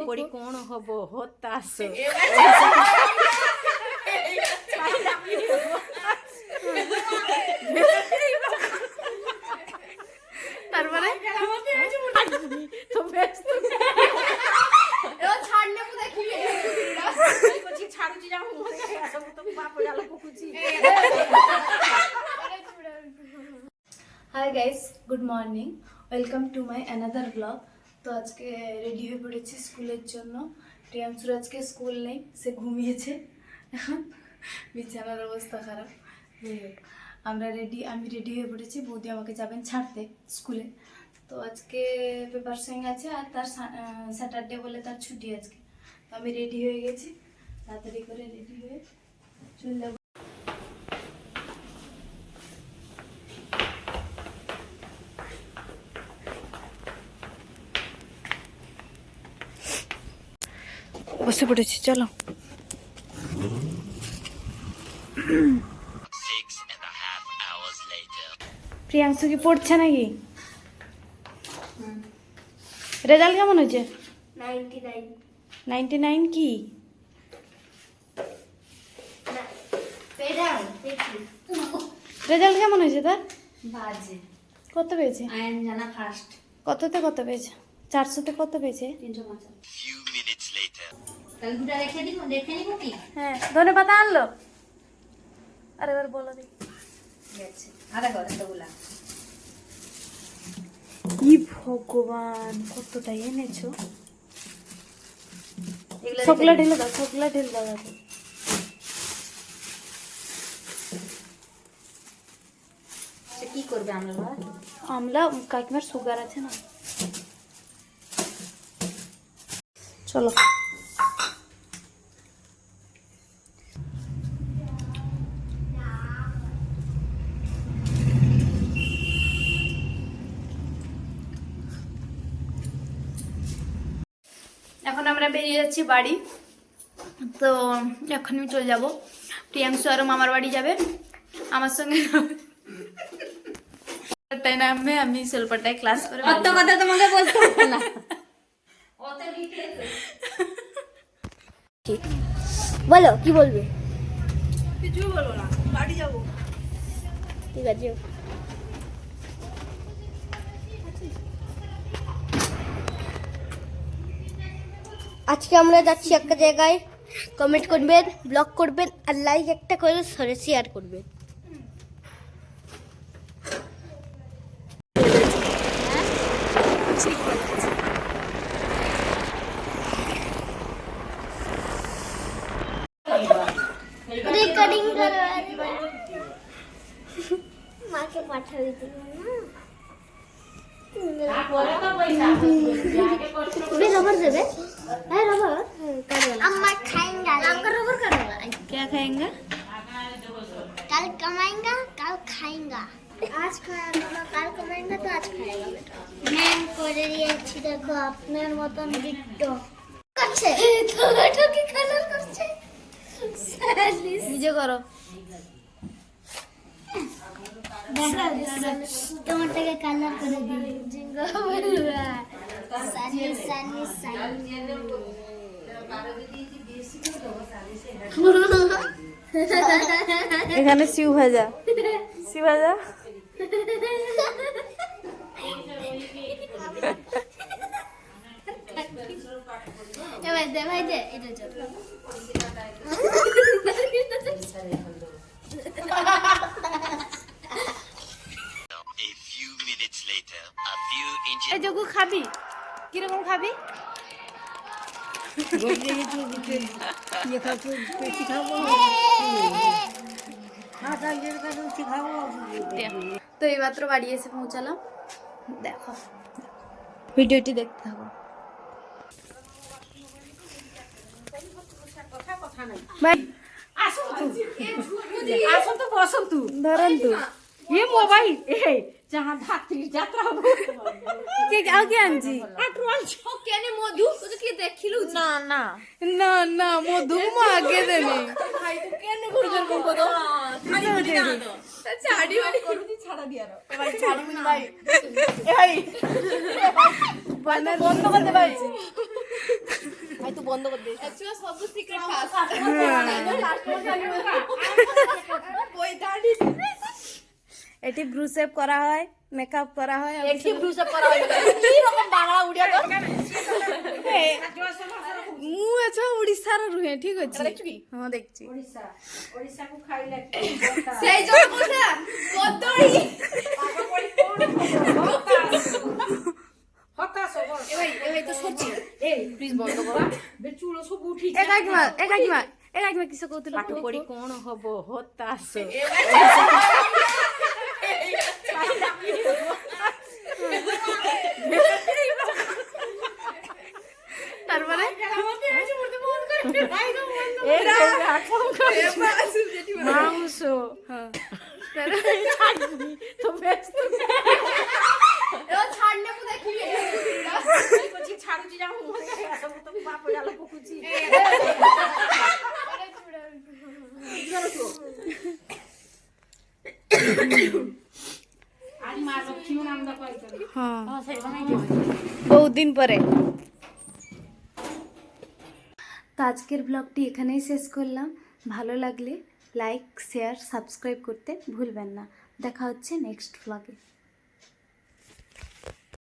ପଡି କଣ ହବ ହତାଶ তারপরে তো ব্যস্ত ছাড়লে মু দেখিবি কছি ছাড়ুছি যাও মজা সব তো বাপ জাল পকুছি hi guys good morning welcome to my another blog. তো আজকে রেডি হয়ে পড়েছি স্কুলের জন্য। টিয়াংশুর আজকে স্কুল নেই, সে ঘুমিয়েছে। এখন বিছানার অবস্থা খারাপ। আমি রেডি হয়ে পড়েছি। বৌদি আমাকে যাবেন ছাড়তে স্কুলে। তো আজকে পেপার সঙ্গে আছে আর তার স্যাটারডে বলে তার ছুটি আজকে। তো আমি রেডি হয়ে গেছি, তাড়াতাড়ি করে রেডি হয়ে চলে যাবো। বসে পড়েছি, চলো। প্রিয়াংশু কি পড়ছে নাকি? রেজাল্ট কেমন হয়েছে? 99 কি? রেজাল্ট কেমন হয়েছে তার? বাজে। কত পেয়েছে? আয়ন জানা ফার্স্ট। কততে কত পেয়েছে? 400তে কত পেয়েছে? 350। তাহলে দুটো রেখে দিব, দেখে নিব কি? হ্যাঁ, ধনে পাতা আনলো। আরেবার বলো দেখি। গেছে আধা ঘন্টা গুলা। কি ভগবান, কতটা এনেছো? চকলেট ঢেলে দাও, চকলেট ঢেলে দাও। কি করবে আমরা? আমলা কাকিমার সুগার আছে না। চলো এখন আমরা বেরিয়ে যাচ্ছি বাড়ি। তো এখন আমি চলে যাব। প্রিয়াংশু আরও মামার বাড়ি যাবে আমার সঙ্গে। নামবে, আমি সেলপাটায় ক্লাস করে। অত কথা তোমাকে বলতে হবে না। বলো কি বলবে? কিছু বলবো না, বাড়ি যাবো। ঠিক আছে। আজকে আমরা যাচ্ছি একটা জায়গায়। কমেন্ট করবেন, ব্লগ করবেন আর লাইক একটা করে শেয়ার করবেন। রেকর্ডিং করো, মাকে পাঠাবি তুমি না? रबर दे बे। है रबर अम्मा खाएंगा। आपका रबर करेगा? क्या खाएंगा? कल कमाएंगा, कल खाएंगा। आज खाएंगा, कल कमाएंगा तो आज खाएगा बेटा। मैं করে দিয়েছি, দেখো আপনার মতন ডিট্টো করছে। টমেটো কি কালার করছে? নিজে করো। टमाटर कलर कर दिए। जिंगा बोलुआ सानी सानी सानी। এখানে সিউ ভাজা, সিউ ভাজা। এবার দে ভাই দে, এটা চল। এই জগু খাবি? কিরকম খাবি? তো এইমাত্র বাড়ি এসে পৌঁছালাম। দেখো, ভিডিওটি দেখতে থাকো। আসুন তো, বসুন তো, ধরেন তো। ये मोबाइल ए जहां धात्री यात्रा हो কে আগে আনছি? আটরল কেনে মধু তো কি দেখিলু না না না না, মধু মা আগে দেনি। ভাই তো কেনে গুরুজন কোন কত আগে বুঝি না তো ছাড়ি মানে করুদি ছাড়া দিয়ার ভাই ছাড়ি মানে ভাই এই ভাই বানার বন্ধ করতে ভাই। বন্ধ করে দিয়েছে অ্যাকচুয়ালি সব সিক্রেট ফাস্ট ওই দাঁড়ি এটি ব্রু সেভ করা হয়, মেকআপ করা হয়, একটি ব্রুসআপ করা হয় কি রকম বাংলা উড়িয়া তো মু আছো উড়িষ্যার রুহে ঠিক আছে দেখছো কি হ্যাঁ দেখছি সেই জন্য বলছে না কদড়ি এবাই তো সত্যি প্লিজ বন্ধ করো একাকিমা কিসে কৌতুল পাঠ পড়ি কোন হব হতাশ তারপরে মাংস তো ব্যস্ত এবার ছাড়লে মু দেখি ছাড়ুছি যাও বাপ গেল পুকুছি আজ মা লক্ষ্মী নাম দা কইতো বহুত দিন পরে। তো আজকের ব্লগটি এখানেই শেষ করলাম। ভালো লাগলে লাইক শেয়ার সাবস্ক্রাইব করতে ভুলবেন না। দেখা হচ্ছে নেক্সট ব্লগে।